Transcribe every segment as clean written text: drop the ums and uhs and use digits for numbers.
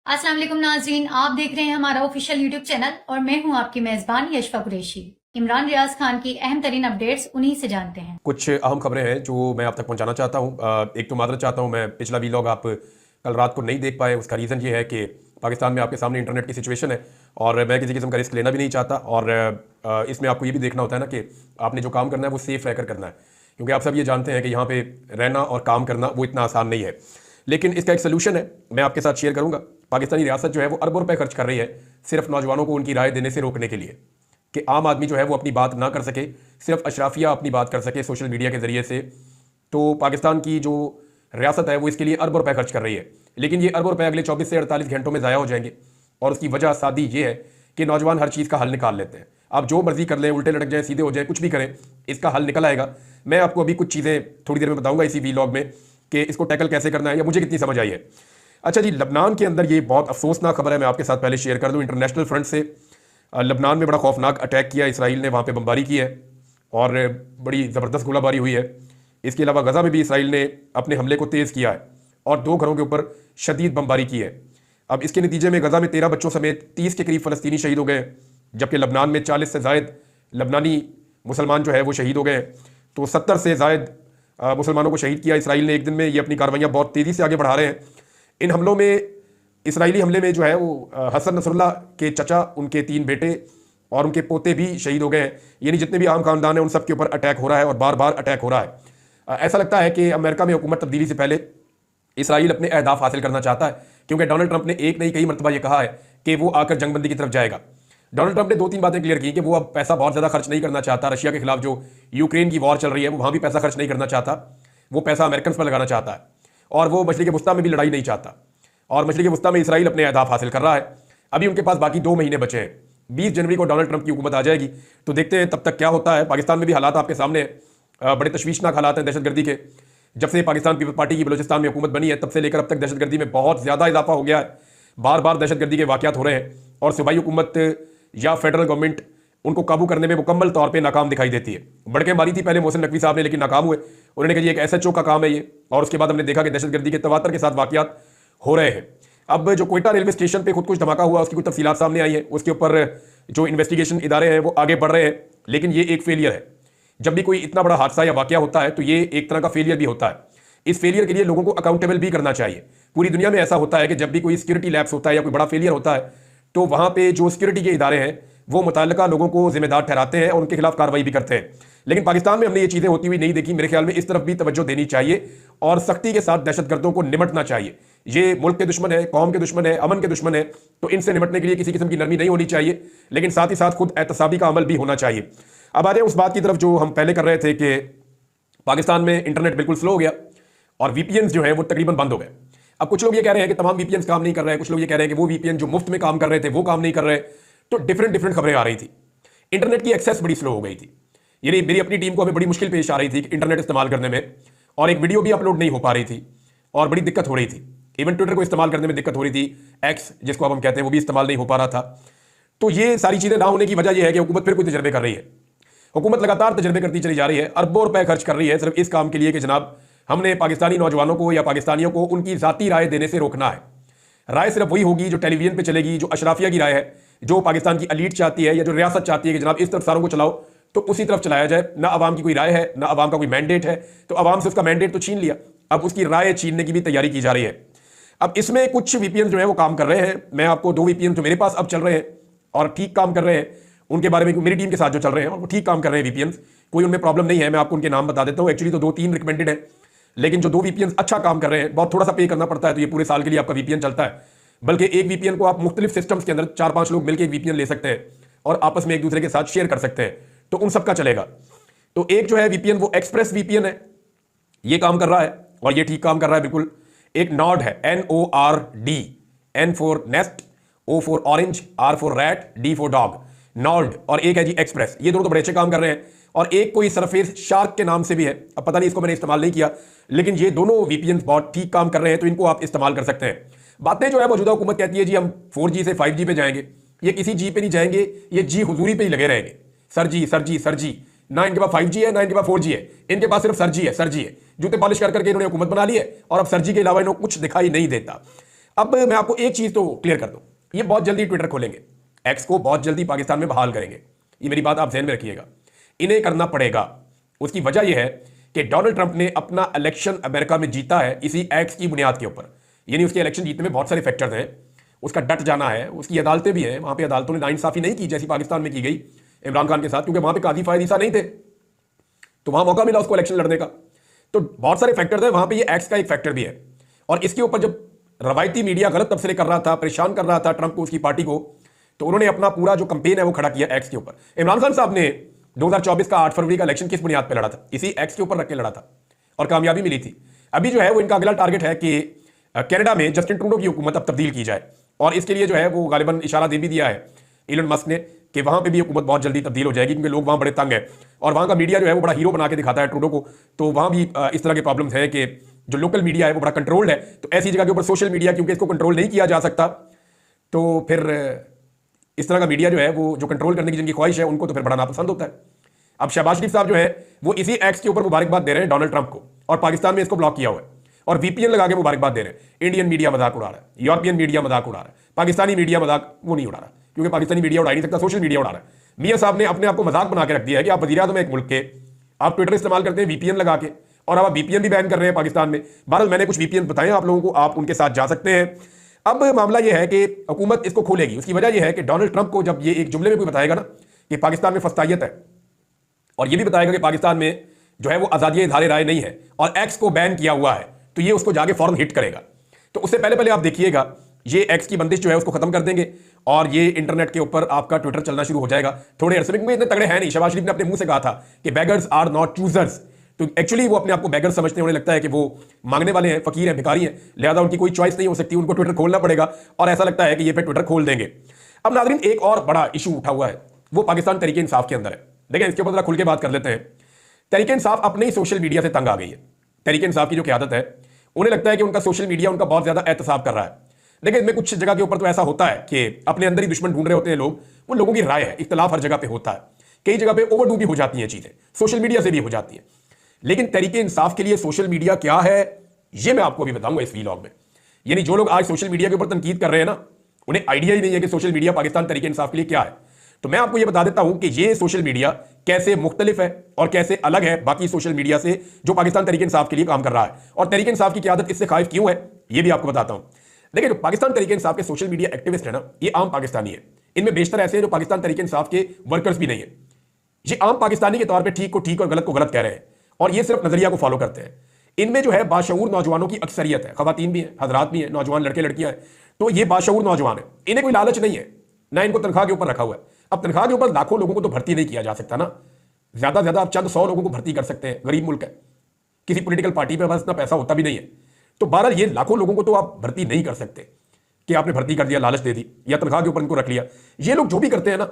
अस्सलाम वालेकुम नाज़रीन, आप देख रहे हैं हमारा ऑफिशियल यूट्यूब चैनल और मैं हूं आपकी मेज़बान यशफा कुरैशी। इमरान रियाज खान की अहम तरीन अपडेट्स उन्हीं से जानते हैं। कुछ अहम खबरें हैं जो मैं आप तक पहुंचाना चाहता हूं। एक तो मादरत चाहता हूं, मैं पिछला वीलॉग आप कल रात को नहीं देख पाए। उसका रीज़न ये है कि पाकिस्तान में आपके सामने इंटरनेट की सिचुएशन है और मैं किसी किस्म का रिस्क लेना भी नहीं चाहता। और इसमें आपको ये भी देखना होता है ना कि आपने जो काम करना है वो सेफ रहकर करना है, क्योंकि आप सब ये जानते हैं कि यहाँ पे रहना और काम करना वो इतना आसान नहीं है। लेकिन इसका एक सोल्यूशन है, मैं आपके साथ शेयर करूँगा। पाकिस्तानी रियासत जो है वो अरबों रुपए खर्च कर रही है सिर्फ नौजवानों को उनकी राय देने से रोकने के लिए, कि आम आदमी जो है वो अपनी बात ना कर सके, सिर्फ अशराफिया अपनी बात कर सके सोशल मीडिया के ज़रिए से। तो पाकिस्तान की जो रियासत है वो इसके लिए अरबों रुपए खर्च कर रही है, लेकिन ये अरबों रुपए अगले 24 से 48 घंटों में ज़ाया हो जाएंगे। और उसकी वजह सादी ये है कि नौजवान हर चीज़ का हल निकाल लेते हैं। आप जो मर्जी कर लें, उल्टे लटक जाएं, सीधे हो जाएं, कुछ भी करें, इसका हल निकल आएगा। मैं आपको अभी कुछ चीज़ें थोड़ी देर में बताऊंगा इसी वीलॉग में कि इसको टैकल कैसे करना है या मुझे कितनी समझ आई है। अच्छा जी, लबनान के अंदर ये बहुत अफसोसनाक खबर है, मैं आपके साथ पहले शेयर कर दूं। इंटरनेशनल फ्रंट से लबनान में बड़ा खौफनाक अटैक किया इसराइल ने, वहाँ पे बमबारी की है और बड़ी ज़बरदस्त गोलाबारी हुई है। इसके अलावा गज़ा में भी इसराइल ने अपने हमले को तेज़ किया है और 2 घरों के ऊपर शदीद बमबारी की है। अब इसके नतीजे में गज़ा में 13 बच्चों समेत 30 के करीब फ़लस्तीनी शहीद हो गए, जबकि लबनान में 40 से ज़ायद लबनानी मुसलमान जो है वो शहीद हो गए। तो 70 से ज़ायद मुसलमानों को शहीद किया इसराइल ने एक दिन में। ये अपनी कार्रवाइयाँ बहुत तेज़ी से आगे बढ़ा रहे हैं। इन हमलों में, इसराइली हमले में जो है वो हसन नसरुल्लाह के चचा, उनके 3 बेटे और उनके पोते भी शहीद हो गए हैं। यानी जितने भी आम खानदान हैं उन सब के ऊपर अटैक हो रहा है और बार बार अटैक हो रहा है। ऐसा लगता है कि अमेरिका में हुकूमत तब्दीली से पहले इसराइल अपने अहदाफ हासिल करना चाहता है, क्योंकि डोनाल्ड ट्रंप ने एक नहीं कई मरतबा ये कहा है कि वो आकर जंगबंदी की तरफ जाएगा। डोनाल्ड ट्रंप ने 2-3 बातें क्लियर की कि वो अब पैसा बहुत ज़्यादा खर्च नहीं करना चाहता। रशिया के खिलाफ जो यूक्रेन की वॉर चल रही है वो वहाँ भी पैसा खर्च नहीं करना चाहता, वो पैसा अमेरिकन पर लगाना चाहता है। और वो मशरिक़ वस्ता में भी लड़ाई नहीं चाहता, और मशरिक़ वस्ता में इसराइल अपने अहदाफ हासिल कर रहा है। अभी उनके पास बाकी 2 महीने बचे हैं। 20 जनवरी को डोनाल्ड ट्रंप की हुकूमत आ जाएगी, तो देखते हैं तब तक क्या होता है। पाकिस्तान में भी हालात आपके सामने हैं, बड़े तशवीशनाक हालात हैं दहशतगर्दी के। जब से पाकिस्तान पीपल्स पार्टी की बलूचिस्तान में हुकूमत बनी है तब से लेकर अब तक दहशतगर्दी में बहुत ज़्यादा इजाफा हो गया है। बार बार दहशतगर्दी के वाक़यात हो रहे हैं और सूबाई हुकूमत या फेडरल गवर्नमेंट उनको काबू करने में मुकम्मल तौर पे नाकाम दिखाई देती है। बड़के मारी थी पहले मोहसिन नकवी साहब ने, लेकिन नाकाम हुए। उन्होंने कहा ये एक SHO का काम है ये, और उसके बाद हमने देखा कि दहशतगर्दी के तवातर के साथ वाक़यात हो रहे हैं। अब जो कोयटा रेलवे स्टेशन पे खुद कुछ धमाका हुआ, उसकी कुछ तफसीलात सामने आई है। उसके ऊपर जो इन्वेस्टिगेशन इदारे हैं वो आगे बढ़ रहे हैं, लेकिन ये एक फेलियर है। जब भी कोई इतना बड़ा हादसा या वाक़या होता है तो ये एक तरह का फेलियर भी होता है। इस फेलियर के लिए लोगों को अकाउंटेबल भी करना चाहिए। पूरी दुनिया में ऐसा होता है कि जब भी कोई सिक्योरिटी लैप्स होता है या कोई बड़ा फेलियर होता है तो वहाँ पे जो सिक्योरिटी के इदारे हैं वो मुतल्लिका लोगों को जिम्मेदार ठहराते हैं और उनके खिलाफ कार्रवाई भी करते हैं। लेकिन पाकिस्तान में हमने ये चीज़ें होती हुई नहीं देखी। मेरे ख्याल में इस तरफ भी तवज्जो देनी चाहिए और सख्ती के साथ दहशतगर्दों को निमटना चाहिए। ये मुल्क के दुश्मन है, कौम के दुश्मन है, अमन के दुश्मन है, तो इनसे निमटने के लिए किसी किस्म की नरमी नहीं होनी चाहिए, लेकिन साथ ही साथ खुद एहतसाबी का अमल भी होना चाहिए। अब आ जाए उस बात की तरफ जो हम पहले कर रहे थे कि पाकिस्तान में इंटरनेट बिल्कुल स्लो हो गया और VPN जो है वो तकरीबन बंद हो गए। अब कुछ लोग ये कह रहे हैं कि तमाम VPN काम नहीं कर रहे हैं, कुछ लोग ये कह रहे हैं कि वो VPN जो मुफ्त में काम कर रहे थे वो काम नहीं कर रहे। तो डिफरेंट डिफरेंट खबरें आ रही थी। इंटरनेट की एक्सेस बड़ी स्लो हो गई थी, यानी मेरी अपनी टीम को हमें बड़ी मुश्किल पेश आ रही थी कि इंटरनेट इस्तेमाल करने में, और एक वीडियो भी अपलोड नहीं हो पा रही थी और बड़ी दिक्कत हो रही थी। इवन ट्विटर को इस्तेमाल करने में दिक्कत हो रही थी, एक्स जिसको अब हम कहते हैं, वो भी इस्तेमाल नहीं हो पा रहा था। तो ये सारी चीज़ें ना होने की वजह यह है कि हुकूमत फिर कोई तजर्बे कर रही है। हुकूमत लगातार तजर्बे करती चली जा रही है, अरबों रुपए खर्च कर रही है सिर्फ इस काम के लिए कि जनाब हमने पाकिस्तानी नौजवानों को या पाकिस्तानियों को उनकी ज़ाती राय देने से रोकना है। राय सिर्फ वही होगी जो टेलीविजन पे चलेगी, जो अशराफिया की राय है, जो पाकिस्तान की अलीट चाहती है या जो रियासत चाहती है कि जनाब इस तरफ सारों को चलाओ, तो उसी तरफ चलाया जाए। ना अवाम की कोई राय है, ना अवाम का कोई मैंडेट है, तो अवाम से उसका मैंडेट तो छीन लिया, अब उसकी राय छीनने की भी तैयारी की जा रही है। अब इसमें कुछ VPN जो है वो काम कर रहे हैं। मैं आपको 2 VPN जो मेरे पास अब चल रहे हैं और ठीक काम कर रहे हैं उनके बारे में, मेरी टीम के साथ जो चल रहे हैं और वो ठीक काम कर रहे हैं VPN, कोई उनमें प्रॉब्लम नहीं है। मैं आपको उनके नाम बता देता हूँ। एक्चुअली तो 2-3 रिकमेंडेड है, लेकिन जो 2 VPN अच्छा काम कर रहे हैं, बहुत थोड़ा सा पे करना पड़ता है, तो ये पूरे साल के लिए आपका VPN चलता है। बल्कि एक VPN को आप मुख्तलिफ सिस्टम्स के अंदर 4-5 लोग मिलकर एक VPN ले सकते हैं और आपस में एक दूसरे के साथ शेयर कर सकते हैं, तो उन सबका चलेगा। तो एक जो है VPN वो एक्सप्रेस VPN है, ये काम कर रहा है और ये ठीक काम कर रहा है बिल्कुल। एक नॉर्ड है, NORD, N for nest, O for orange, R for rat, D for dog, Nord. और एक है जी एक्सप्रेस। ये दोनों तो बड़े अच्छे काम कर रहे हैं। और एक कोई सरफेस शार्क के नाम से भी है, अब पता नहीं, इसको मैंने इस्तेमाल नहीं किया, लेकिन ये दोनों VPN बहुत ठीक काम कर रहे हैं, तो इनको आप इस्तेमाल कर सकते हैं। बातें जो है मौजूदा हुकूमत कहती है जी हम 4G से 5G पे जाएंगे, ये किसी जी पे नहीं जाएंगे, ये जी हुजूरी पे ही लगे रहेंगे। सर जी सर जी सर जी, ना इनके पास 5G है ना इनके पास 4G है, इनके पास सिर्फ सर जी है, सर जी है। जूते पॉलिश कर करके इन्होंने हुकूमत बना ली है और अब सर जी के अलावा इन्होंने कुछ दिखाई नहीं देता। अब मैं आपको एक चीज तो क्लियर कर दूं, ये बहुत जल्दी ट्विटर खोलेंगे, एक्स को बहुत जल्दी पाकिस्तान में बहाल करेंगे, ये मेरी बात आप ध्यान में रखिएगा, इन्हें करना पड़ेगा। उसकी वजह यह है कि डोनाल्ड ट्रंप ने अपना इलेक्शन अमेरिका में जीता है इसी एक्स की बुनियाद के ऊपर, यानी उसके इलेक्शन जीतने में बहुत सारे फैक्टर्स हैं, उसका डट जाना है, उसकी अदालतें भी हैं, वहां पे अदालतों ने नाइंसाफी नहीं की जैसी पाकिस्तान में की गई इमरान खान के साथ, क्योंकि वहां पे काजी फायद ईसा नहीं थे, तो वहां मौका मिला उसको इलेक्शन लड़ने का। तो बहुत सारे फैक्टर्स हैं, वहां पे ये एक्स का एक फैक्टर भी है। और इसके ऊपर जब रवायती मीडिया गलत तबसरे कर रहा था, परेशान कर रहा था ट्रंप को, उसकी पार्टी को, तो उन्होंने अपना पूरा जो कंपेन है वो खड़ा किया एक्स के ऊपर। इमरान खान साहब ने 2024 का 8 फरवरी का इलेक्शन किस बुनियाद पर लड़ा था? इसी एक्स के ऊपर रख के लड़ा था और कामयाबी मिली थी। अभी जो है वो इनका अगला टारगेट है कि कनाडा में जस्टिन ट्रूडो की हुकूमत अब तब्दील की जाए, और इसके लिए जो है वो गालिबन इशारा दे भी दिया है इलन मस्क ने कि वहां पे भी हुकूमत बहुत जल्दी तब्दील हो जाएगी, क्योंकि लोग वहां बड़े तंग हैं और वहां का मीडिया जो है वो बड़ा हीरो बना के दिखाता है ट्रूडो को। तो वहां भी इस तरह के प्रॉब्लम्स हैं कि जो लोकल मीडिया है वो बड़ा कंट्रोल्ड है, तो ऐसी जगह के ऊपर सोशल मीडिया क्योंकि इसको कंट्रोल नहीं किया जा सकता, तो फिर इस तरह का मीडिया जो है वो जो कंट्रोल करने की जिनकी ख्वाहिश है उनको तो फिर बड़ा नापसंद होता है। अब शहबाज शरीफ साहब जो है वो इसी एक्स के ऊपर मुबारकबाद दे रहे हैं डोनाल्ड ट्रंप को, और पाकिस्तान में इसको ब्लॉक किया हुआ है और वीपीएन लगा के मुबारकबाद दे रहे हैं। इंडियन मीडिया मजाक उड़ा रहा है, यूरोपियन मीडिया मजाक उड़ा रहा है, पाकिस्तानी मीडिया मजाक वो नहीं उड़ा रहा, क्योंकि पाकिस्तानी मीडिया उड़ा नहीं सकता, सोशल मीडिया उड़ा रहा है। मियां साहब ने अपने आप को मजाक बना के रख दिया है कि आप वज़ीर आज़म एक मुल्क के, आप ट्विटर इस्तेमाल करते हैं वीपीएन लगा के, और अब आप वीपीएन भी बैन कर रहे हैं पाकिस्तान में। बहरहाल मैंने कुछ वीपीएन बताए आप लोगों को, आप उनके साथ जा सकते हैं। अब मामला यह है कि हुकूमत इसको खोलेगी। उसकी वजह यह है कि डोनाल्ड ट्रंप को जब ये एक जुमले में कोई बताएगा ना कि पाकिस्तान में फस्तायत है, और ये भी बताएगा कि पाकिस्तान में जो है वो आज़ादी इज़हार राय नहीं है और एक्स को बैन किया हुआ है, तो ये उसको जाके फौरन हिट करेगा। तो उससे पहले पहले आप देखिएगा ये एक्स की बंदिश जो है उसको खत्म कर देंगे और ये इंटरनेट के ऊपर आपका ट्विटर चलना शुरू हो जाएगा थोड़े अरसे में। इतने तगड़े हैं नहीं, शहबाज शरीफ ने अपने मुंह से कहा था कि बेगर्स आर नॉट चूजर्स, तो एक्चुअली वो अपने आप को बेगर समझते हैं, उन्हें लगता है कि वो मांगने वाले हैं, फकीर हैं, भिखारी हैं, लिहाजा उनकी कोई चॉइस नहीं हो सकती, उनको ट्विटर खोलना पड़ेगा, और ऐसा लगता है कि ये पे ट्विटर खोल देंगे। अब नाज़रीन एक और बड़ा इशू उठा हुआ है, वो पाकिस्तान तहरीक इंसाफ के अंदर है। देखिए इसके ऊपर जरा खुल के बात कर लेते हैं। तहरीक इंसाफ अपने ही सोशल मीडिया से तंग आ गई है। तहरीक इंसाफ की जो क़यादत है, उन्हें लगता है कि उनका सोशल मीडिया उनका बहुत ज्यादा एहतसाब कर रहा है। देखिए इसमें कुछ जगह के ऊपर तो ऐसा होता है कि अपने अंदर ही दुश्मन ढूंढ रहे होते हैं लोग, वो लोगों की राय है, इख्तलाफ हर जगह पे होता है, कई जगह पे ओवरडू भी हो जाती हैं चीजें, सोशल मीडिया से भी हो जाती है। लेकिन तहरीक इंसाफ के लिए सोशल मीडिया क्या है, ये मैं आपको भी बताऊंगा इस वीलॉग में। यानी जो लोग आज सोशल मीडिया के ऊपर तनकीद कर रहे हैं ना, उन्हें आइडिया ही नहीं है कि सोशल मीडिया पाकिस्तान तहरीक इंसाफ के लिए क्या है। तो मैं आपको यह बता देता हूं कि ये सोशल मीडिया कैसे मुख्तलिफ है और कैसे अलग है बाकी सोशल मीडिया से जो पाकिस्तान तहरीक इंसाफ के लिए काम कर रहा है, और तहरीक इंसाफ की क़यादत इससे खाइफ क्यों है, ये भी आपको बताता हूं। देखिए जो पाकिस्तान तहरीक इंसाफ के सोशल मीडिया एक्टिविस्ट है ना, ये आम पाकिस्तानी है। इनमें बेशतर ऐसे हैं जो पाकिस्तान तहरीक इंसाफ के वर्कर्स भी नहीं है। ये आम पाकिस्तानी के तौर पर ठीक को ठीक और गलत को गलत कह रहे हैं, और ये सिर्फ नजरिया को फॉलो करते हैं। इनमें जो है बाशऊर नौजवानों की अक्सरियत है, खवातीन भी हैं, हजरात भी हैं, नौजवान लड़के लड़कियां हैं। तो ये बाशऊर नौजवान है, इन्हें कोई लालच नहीं है, ना इनको तनख्वाह के ऊपर रखा हुआ है। अब तनख्वाह के ऊपर लाखों लोगों को तो भर्ती नहीं किया जा सकता ना, ज्यादा ज्यादा आप चंद 100 लोगों को भर्ती कर सकते हैं, गरीब मुल्क है, किसी पॉलिटिकल पार्टी पे बस इतना पैसा होता भी नहीं है। तो बहरहाल ये लाखों लोगों को तो आप भर्ती नहीं कर सकते कि आपने भर्ती कर दिया, लालच दे दी, या तनख्वाह के ऊपर इनको रख लिया। ये लोग जो भी करते हैं ना,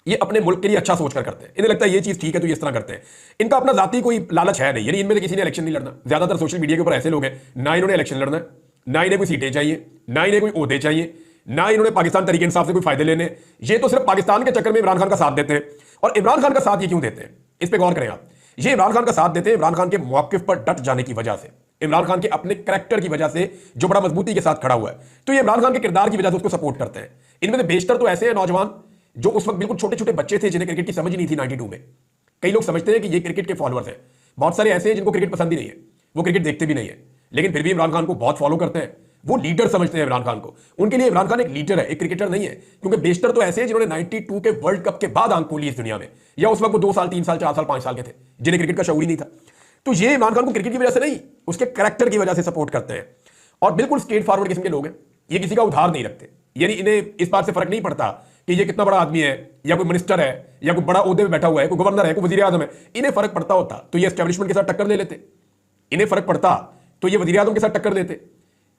ये अपने मुल्क के लिए अच्छा सोचकर करते हैं, इन्हें लगता है ये चीज ठीक है तो ये इस तरह करते हैं। इनका अपना जाती कोई लालच है नहीं, यानी इनमें से किसी ने इलेक्शन नहीं लड़ना। ज्यादातर सोशल मीडिया के ऊपर ऐसे लोग हैं, ना इन्होंने इलेक्शन लड़ना है, ना इन्हें कोई सीटें चाहिए, ना इन्हें कोई ओहदे चाहिए, ना इन्होंने पाकिस्तान तहरीक इंसाफ से कोई फायदे लेने। ये तो सिर्फ पाकिस्तान के चक्कर में इमरान खान का साथ देते हैं। और इमरान खान का साथ ये क्यों देते हैं, इस पर गौर करें आप। ये इमरान खान का साथ देते हैं इमरान खान के मौक़िफ़ पर डट जाने की वजह से, इमरान खान के अपने करैक्टर की वजह से, जो बड़ा मजबूती के साथ खड़ा हुआ है। तो ये इमरान खान के किरदार की वजह से उसको सपोर्ट करते हैं। इनमें से बेशतर तो ऐसे हैं नौजवान जो उस वक्त बिल्कुल छोटे छोटे बच्चे थे, जिन्हें क्रिकेट की समझ नहीं थी 92 में। कई लोग समझते हैं कि ये क्रिकेट के फॉलोअर्स हैं, बहुत सारे ऐसे हैं जिनको क्रिकेट पसंद ही नहीं है, वो क्रिकेट देखते भी नहीं है, लेकिन फिर भी इमरान खान को बहुत फॉलो करते हैं। वो लीडर समझते हैं इमरान खान को, उनके लिए इमरान खान एक लीडर है, एक क्रिकेटर नहीं है। क्योंकि बेशतर तो ऐसे हैं जिन्होंने 92 के वर्ल्ड कप के बाद आंख खोली इस दुनिया में, या उस वक्त वो 2 साल 3 साल 4 साल 5 साल के थे, जिन्हें क्रिकेट का शऊर ही नहीं था। तो ये इमरान खान को क्रिकेट की वजह से नहीं, उसके कैरेक्टर की वजह से सपोर्ट करते हैं, और बिल्कुल स्ट्रेट फॉरवर्ड किस्म के लोग हैं। ये किसी का उधार नहीं रखते, यानी इन्हें इस बात से फर्क नहीं पड़ता कि ये कितना बड़ा आदमी है, या कोई मिनिस्टर है, या कोई बड़ा ओहदे में बैठा हुआ है, कोई गवर्नर है, कोई वजीर आजम है। इन्हें फर्क पड़ता होता तो ये एस्टेब्लिशमेंट के साथ टक्कर ले लेते, इन्हें फर्क पड़ता तो ये वजीर आजम के साथ टक्कर देते।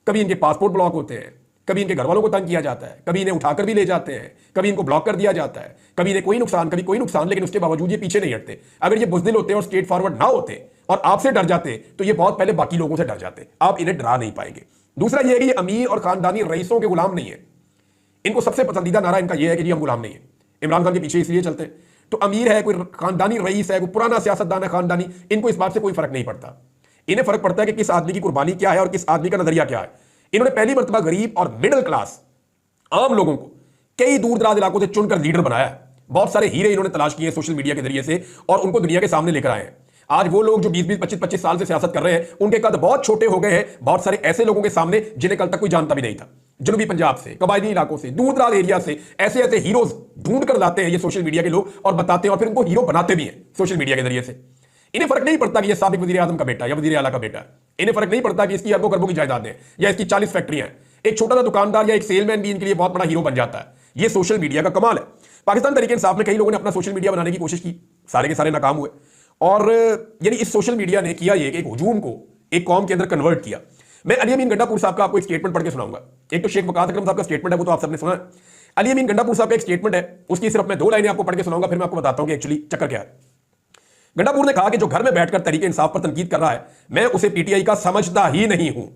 कभी इनके पासपोर्ट ब्लॉक होते हैं, कभी इनके घर वालों को तंग किया जाता है, कभी इन्हें उठाकर भी ले जाते हैं, कभी इनको ब्लॉक कर दिया जाता है, कभी इन्हें कोई नुकसान, कभी कोई नुकसान, लेकिन उसके बावजूद ये पीछे नहीं हटते। अगर ये बुज़दिल होते और स्ट्रेट फॉरवर्ड ना होते और आपसे डर जाते, तो ये बहुत पहले बाकी लोगों से डर जाते। आप इन्हें डरा नहीं पाएंगे। दूसरा ये है कि ये अमीर और खानदानी रईसों के गुलाम नहीं है। इनको सबसे पसंदीदा नारा इनका यह है कि जी हम गुलाम नहीं है, इमरान खान के पीछे इसलिए चलते हैं। तो अमीर है, कोई खानदानी रईस है, कोई पुराना सियासतदान है खानदानी, इनको इस बात से कोई फर्क नहीं पड़ता। इन्हें फर्क पड़ता है कि किस आदमी की कुर्बानी क्या है और किस आदमी का नजरिया क्या है। इन्होंने पहली मर्तबा गरीब और मिडिल क्लास आम लोगों को कई दूर दराज इलाकों से चुनकर लीडर बनाया है। बहुत सारे हीरे इन्होंने तलाश किए सोशल मीडिया के जरिए से और उनको दुनिया के सामने लेकर आए हैं। आज वो लोग जो 20-20, 25-25 साल से सियासत कर रहे हैं, उनके कद बहुत छोटे हो गए हैं बहुत सारे ऐसे लोगों के सामने जिन्हें कल तक कोई जानता भी नहीं था। जनूबी पंजाब से, कबायली इलाकों से, दूर दराज एरिया से ऐसे ऐसे हीरोज ढूंढ कर लाते हैं ये सोशल मीडिया के लोग और बताते हैं और फिर उनको हीरो बनाते भी हैं सोशल मीडिया के जरिए से। इन्हें फर्क नहीं पड़ता कि ये साबिक वजीर आजम का बेटा या वजीर आला का बेटा है। इन्हें फर्क नहीं पड़ता कि इसकी अरबों खरबों की जायदादें या इसकी 40 फैक्ट्रियां हैं। एक छोटा सा दुकानदार या एक सेलमैन भी इनके लिए बहुत बड़ा हीरो बन जाता है। ये सोशल मीडिया का कमाल है। पाकिस्तान तरीके इंसाफ में कई लोगों ने अपना सोशल मीडिया बनाने की कोशिश की, सारे के सारे नाकाम हुए। और यानी इस सोशल मीडिया ने किया ये कि एक हुजूम को एक कौम के अंदर कन्वर्ट किया। मैं अली अमीन गंडापुर साहब का आपको एक स्टेटमेंट पढ़ के सुनाऊंगा। एक तो शेख वकास अकरम साहब का स्टेटमेंट है, वो तो आप सबने सुना है। अली अमीन गंडापुर साहब का एक स्टेटमेंट है, उसकी सिर्फ मैं 2 लाइनें आपको पढ़ के सुनाऊंगा, फिर मैं आपको बताता हूं कि एक्चुअली चक्कर क्या है। गंडापुर ने कहा कि जो घर में बैठकर तरीके इंसाफ पर तनकीद कर रहा है, मैं उसे पीटीआई का समझता ही नहीं हूं।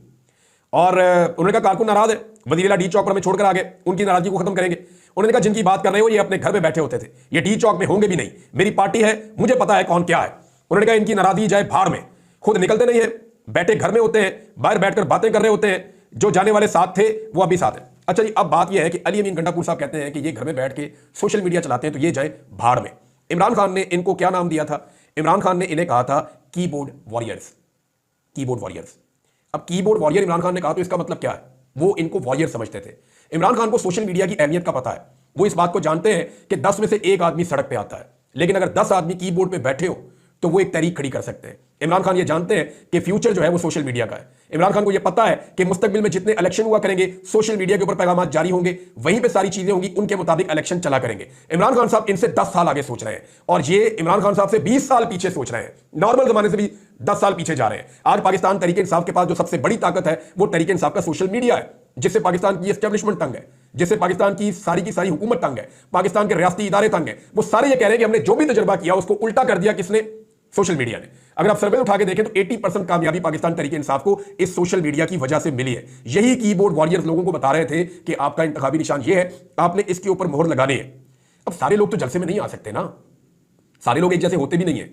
और उन्होंने कहा कारकुन नाराज है, वजीर डी चौक पर हमें छोड़कर आ गए, उनकी नाराजगी को खत्म करेंगे। उन्होंने कहा जिनकी बात कर रहे हो ये अपने घर में बैठे होते थे, ये डी चौक में होंगे भी नहीं, मेरी पार्टी है, मुझे पता है कौन क्या है। उन्होंने कहा इनकी नाराजगी जाए भाड़ में, खुद निकलते नहीं है, बैठे घर में होते हैं, बाहर बैठकर बातें कर रहे होते हैं, जो जाने वाले साथ थे वो अभी साथ है। अच्छा जी, अब बात यह है कि अली अमीन गंडापुर साहब कहते हैं कि ये घर में बैठ के सोशल मीडिया चलाते हैं तो ये जाए भाड़ में। इमरान खान ने इनको क्या नाम दिया था? इमरान खान ने इन्हें कहा था कीबोर्ड वॉरियर्स। Keyboard warriors. अब कीबोर्ड वॉरियर इमरान खान ने कहा तो इसका मतलब क्या है? वो इनको वॉरियर समझते थे। इमरान खान को सोशल मीडिया की अहमियत का पता है। वो इस बात को जानते हैं कि 10 में से 1 आदमी सड़क पे आता है, लेकिन अगर 10 आदमी कीबोर्ड पे बैठे हो तो वो एक तहरीक खड़ी कर सकते हैं। इमरान खान ये जानते हैं कि फ्यूचर जो है वो सोशल मीडिया का है। इमरान खान को ये पता है कि मुस्तकबिल में जितने इलेक्शन हुआ करेंगे, सोशल मीडिया के ऊपर पैगाम जारी होंगे, वहीं पे सारी चीजें होंगी, उनके मुताबिक इलेक्शन चला करेंगे। इमरान खान साहब इनसे 10 साल आगे सोच रहे हैं और ये इमरान खान साहब से 20 साल पीछे सोच रहे हैं। नॉर्मल जमाने से भी 10 साल पीछे जा रहे हैं। आज पाकिस्तान तरीके इंसाफ के पास जो सबसे बड़ी ताकत है वो तरीके इंसाफ का सोशल मीडिया है, जिससे पाकिस्तान की एस्टेब्लिशमेंट तंग है, जिससे पाकिस्तान की सारी हुकूमत तंग है, पाकिस्तान के रियासती इदारे तंग है। वो सारे ये कह रहे हैं कि हमने जो भी तजुर्बा किया उसको उल्टा कर दिया किसने? सोशल मीडिया ने। अगर आप सर्वे उठा के देखें तो 80% कामयाबी पाकिस्तान तरीके इंसाफ को इस सोशल मीडिया की वजह से मिली है। यही कीबोर्ड वॉरियर्स लोगों को बता रहे थे कि आपका इंतखाबी निशान ये है, आपने इसके ऊपर मोहर लगानी है। अब सारे लोग तो जलसे में नहीं आ सकते ना, सारे लोग एक जैसे होते भी नहीं है।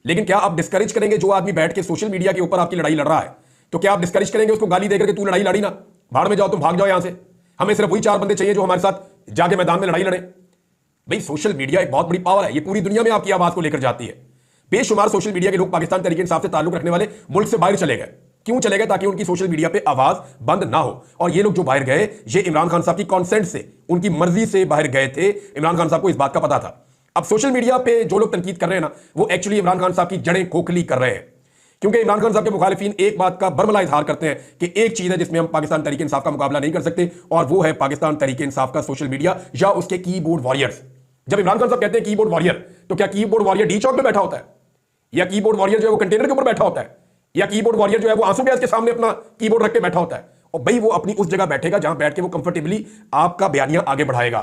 लेकिन क्या आप डिस्करेज करेंगे जो आदमी बैठ के सोशल मीडिया के ऊपर आपकी लड़ाई लड़ रहा है? तो क्या आप डिस्करेज करेंगे उसको गाली देकर के तू लड़ाई लड़ी ना, भाड़ में जाओ, तुम भाग जाओ यहां से, हमें सिर्फ वही 4 बंदे चाहिए जो हमारे साथ जाके मैदान में लड़ाई लड़े? भाई सोशल मीडिया एक बहुत बड़ी पावर है, ये पूरी दुनिया में आपकी आवाज को लेकर जाती है। बेशुमार सोशल मीडिया के लोग पाकिस्तान तरीके इंसाफ से ताल्लुक रखने वाले मुल्क से बाहर चले गए। क्यों चले गए? ताकि उनकी सोशल मीडिया पे आवाज बंद ना हो। और ये लोग जो बाहर गए, ये इमरान खान साहब की कॉन्सेंट से, उनकी मर्जी से बाहर गए थे। इमरान खान साहब को इस बात का पता था। अब सोशल मीडिया पे जो लोग तनकीद कर रहे हैं ना, वो एक्चुअली इमरान खान साहब की जड़ें खोखली कर रहे हैं। क्योंकि इमरान खान साहब के मुखालिफिन एक बात का बरमला इजहार करते हैं कि एक चीज है जिसमें हम पाकिस्तान तरीके इंसाफ का मुकाबला नहीं कर सकते, और वो है पाकिस्तान तरीके इंसाफ का सोशल मीडिया या उसके कीबोर्ड वॉरियर्स। जब इमरान खान साहब कहते हैं कीबोर्ड वॉरियर, तो क्या कीबोर्ड वॉरियर डी चौक में बैठा होता है, या कीबोर्ड वॉरियर जो है वो कंटेनर के ऊपर बैठा होता है, या कीबोर्ड वॉरियर जो है वो आंसू गैस के सामने अपना कीबोर्ड रख के बैठा होता है? और भाई वो अपनी उस जगह बैठेगा जहां बैठ के वो कंफर्टेबली आपका बयानिया आगे बढ़ाएगा।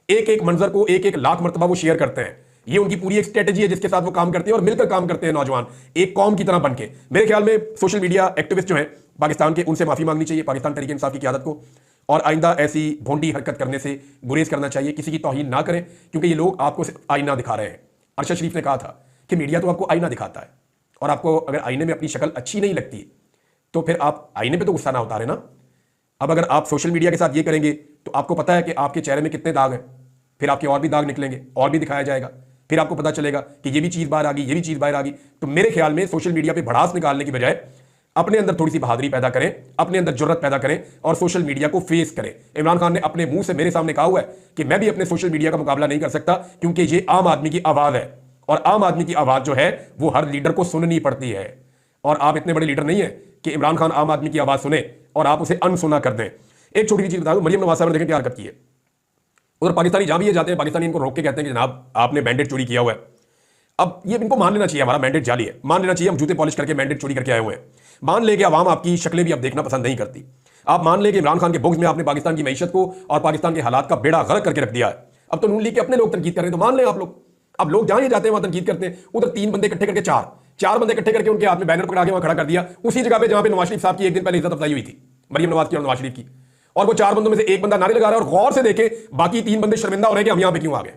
एक एक मंजर को एक एक लाख मरतबा वो शेयर करते हैं। ये उनकी पूरी एक स्ट्रेटेजी है जिसके साथ वो काम करते हैं और मिलकर काम करते हैं नौजवान एक कौम की तरह बनके। मेरे ख्याल में सोशल मीडिया एक्टिविस्ट जो हैं पाकिस्तान के, उनसे माफी मांगनी चाहिए पाकिस्तान तरीके इंसाफ की क़यादत को, और आइंदा ऐसी भोंडी हरकत करने से गुरेज करना चाहिए। किसी की तौहीन ना करें, क्योंकि ये लोग आपको सिर्फ आईना दिखा रहे हैं। अरशद शरीफ ने कहा था कि मीडिया तो आपको आईना दिखाता है, और आपको अगर आईने में अपनी शक्ल अच्छी नहीं लगती तो फिर आप आईने पे तो गुस्सा ना उतारे ना। अब अगर आप सोशल मीडिया के साथ ये करेंगे तो आपको पता है कि आपके चेहरे में कितने दाग हैं, फिर आपके और भी दाग निकलेंगे, और भी दिखाया जाएगा, फिर आपको पता चलेगा कि ये भी चीज़ बाहर आ गई, ये भी चीज़ बाहर आ गई। तो मेरे ख्याल में सोशल मीडिया पे भड़ास निकालने की बजाय अपने अंदर थोड़ी सी बहादुरी पैदा करें, अपने अंदर जुर्रत पैदा करें और सोशल मीडिया को फेस करें। इमरान खान ने अपने मुंह से मेरे सामने कहा हुआ है कि मैं भी अपने सोशल मीडिया का मुकाबला नहीं कर सकता, क्योंकि ये आम आदमी की आवाज़ है, और आम आदमी की आवाज़ जो है वो हर लीडर को सुननी पड़ती है। और आप इतने बड़े लीडर नहीं है कि इमरान खान आम आदमी की आवाज़ सुने और आप उसे अनसुना कर दें। एक छोटी सी चीज़ बता दूं, मरियम नवाज साहब ने देखें क्या हरकत की है। उधर पाकिस्तानी जहां भी ये जाते हैं, पाकिस्तानी इनको रोक के कहते हैं कि जनाब आपने मैंडेट चोरी किया हुआ है। अब ये इनको मान लेना चाहिए हमारा मैंडेट जाली है, मान लेना चाहिए हम जूते पॉलिश करके मैंडेट चोरी करके आए हुए हैं। मान ले कि आवाम आपकी शक्लें भी अब देखना पसंद नहीं करती। आप मान ले कि इमरान खान के बुग्ज में आपने पाकिस्तान की मैशत को और पाकिस्तान के हालात का बेड़ा गर्क करके रख दिया है। अब तो नून लीग के अपने लोग तनकीद कर रहे हैं, तो मान लें आप लोग। अब लोग जहां ये जाते हैं वहां तनकीद करते हैं। उधर 3 बंदे इकट्ठे करके चार बंदे इकट्ठे करके उनके हाथ में बैनर पकड़ा के वहां खड़ा कर दिया, उसी जगह पे जहां पे नवाज शरीफ साहब की एक दिन पहले इज्जत अफजाई हुई थी, मरियम नवाज की और नवाज शरीफ की। और वो 4 बंदों में से एक बंदा नारे लगा रहा है, और गौर से देखे बाकी 3 बंदे शर्मिंदा हो रहे हैं कि हम यहां पे क्यों आ गए।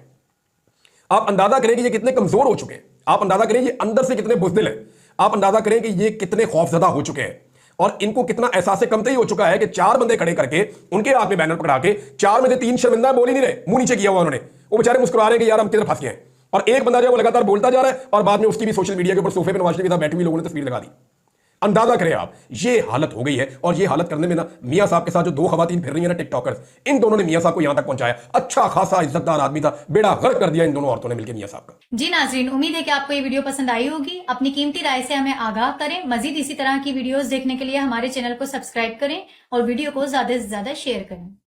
आप अंदाजा करें कि ये कितने कमजोर हो चुके हैं, आप अंदाजा करें ये अंदर से कितने बुज़दिल हैं, आप अंदाजा करें कि ये कितने खौफजदा हो चुके हैं। और इनको कितना एहसास कमतई हो चुका है कि 4 बंदे खड़े करके उनके हाथ में बैनर पकड़ा के 4 में से 3 शर्मिंदा बोल ही नहीं रहे, मुंह नीचे किया हुआ उन्होंने, वो बेचारे मुस्कुरा रहे हैं कि यार हम किधर फंस गए हैं। और एक बंदा जो है वो लगातार बोलता जा रहा है और बाद में उसकी भी सोशल मीडिया के ऊपर सोफे पे नवाज शरीफ के साथ बैठी हुई लोगों ने तस्वीर लगा दी। अंदाजा करें आप, ये हालत हो गई है। और ये हालत करने में ना मियां साहब के साथ जो 2 खवातीन फिर रही है ना टिकटॉकर्स, इन दोनों ने मियां साहब को यहां तक पहुंचाया। अच्छा खासा इज्जतदार आदमी था, बेड़ा गर्क कर दिया इन दोनों औरतों ने मिलकर मियां साहब का। जी नाजरीन, उम्मीद है कि आपको ये वीडियो पसंद आई होगी। अपनी कीमती राय से हमें आगाह करें। मजीद इसी तरह की वीडियोस देखने के लिए हमारे चैनल को सब्सक्राइब करें और वीडियो को ज्यादा से ज्यादा शेयर करें।